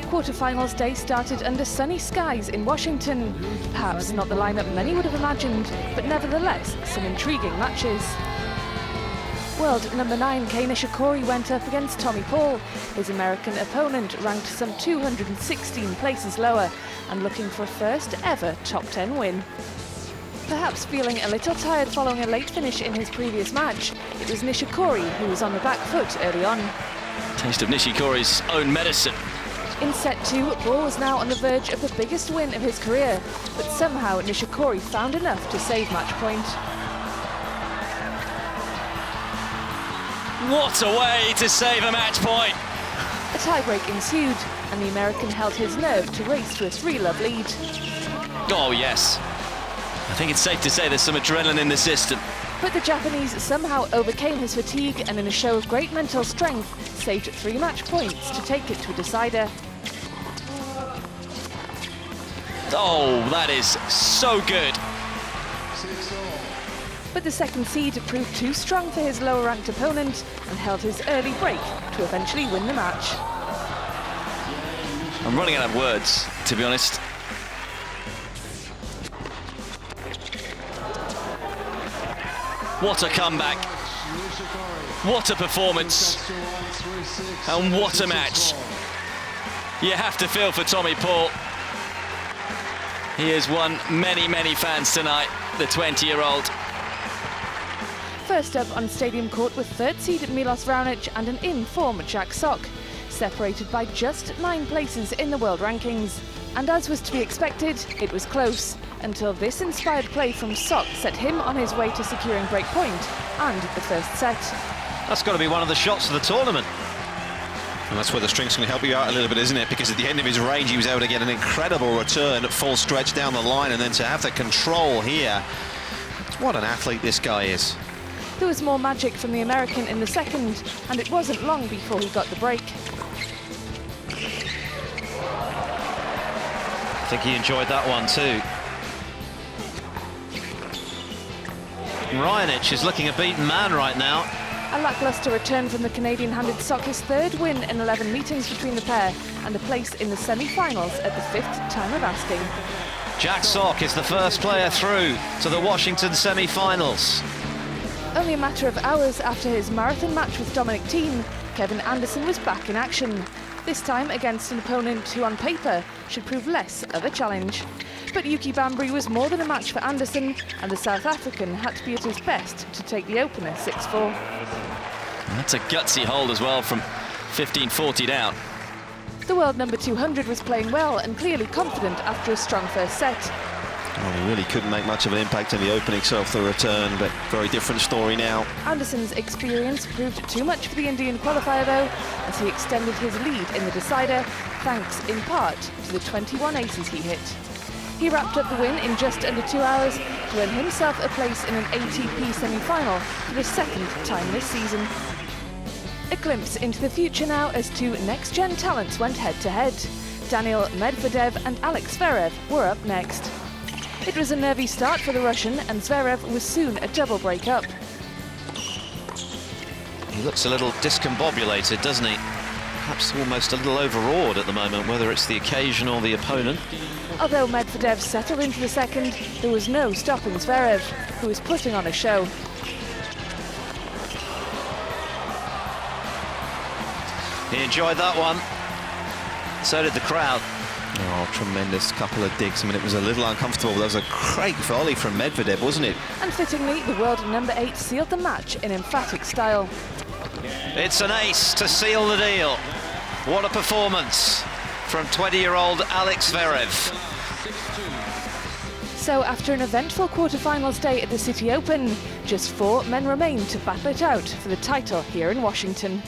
Quarter-finals day started under sunny skies in Washington. Perhaps not the lineup many would have imagined, but nevertheless some intriguing matches. World number 9 Nishikori went up against Tommy Paul. His American opponent ranked some 216 places lower and looking for a first ever top 10 win. Perhaps feeling a little tired following a late finish in his previous match, it was Nishikori who was on the back foot early on. Taste of Nishikori's own medicine. In set 2, Paul was now on the verge of the biggest win of his career, but somehow Nishikori found enough to save match point. What a way to save a match point! A tiebreak ensued, and the American held his nerve to race to a 3-love lead. Oh yes, I think it's safe to say there's some adrenaline in the system. But the Japanese somehow overcame his fatigue and in a show of great mental strength, saved 3 match points to take it to a decider. Oh, that is so good. But the second seed proved too strong for his lower-ranked opponent and held his early break to eventually win the match. I'm running out of words, to be honest. What a comeback. What a performance. And what a match. You have to feel for Tommy Paul. He has won many, many fans tonight, the 20-year-old. First up on Stadium Court with third seed Milosevic and an in-form Jack Sock, separated by just 9 places in the world rankings. And as was to be expected, it was close, until this inspired play from Sock set him on his way to securing break point and the first set. That's got to be one of the shots of the tournament. And that's where the string's going to help you out a little bit, isn't it? Because at the end of his range, he was able to get an incredible return at full stretch down the line, and then to have the control here. What an athlete this guy is. There was more magic from the American in the second, and it wasn't long before he got the break. I think he enjoyed that one too. Raonic is looking a beaten man right now. A lacklustre return from the Canadian handed Sock his 3rd win in 11 meetings between the pair and a place in the semi-finals at the 5th time of asking. Jack Sock is the first player through to the Washington semi-finals. Only a matter of hours after his marathon match with Dominic Thiem, Kevin Anderson was back in action, this time against an opponent who on paper should prove less of a challenge. But Yuki Bambry was more than a match for Anderson, and the South African had to be at his best to take the opener 6-4. That's a gutsy hold as well from 15-40 down. The world number 200 was playing well and clearly confident after a strong first set. Well, he really couldn't make much of an impact in the opening, so off the return, but very different story now. Anderson's experience proved too much for the Indian qualifier though, as he extended his lead in the decider, thanks in part to the 21 aces he hit. He wrapped up the win in just under 2 hours to earn himself a place in an ATP semi-final for the 2nd time this season. A glimpse into the future now as 2 next-gen talents went head-to-head. Daniil Medvedev and Alex Zverev were up next. It was a nervy start for the Russian, and Zverev was soon a double break-up. He looks a little discombobulated, doesn't he? Perhaps almost a little overawed at the moment, whether it's the occasion or the opponent. Although Medvedev settled into the second, there was no stopping Zverev, who was putting on a show. He enjoyed that one. So did the crowd. Oh, tremendous couple of digs. I mean, it was a little uncomfortable. That was a great volley from Medvedev, wasn't it? And fittingly, the world number 8 sealed the match in emphatic style. It's an ace to seal the deal. What a performance from 20-year-old Alex Zverev. So after an eventful quarter-finals day at the City Open, just 4 men remain to battle it out for the title here in Washington.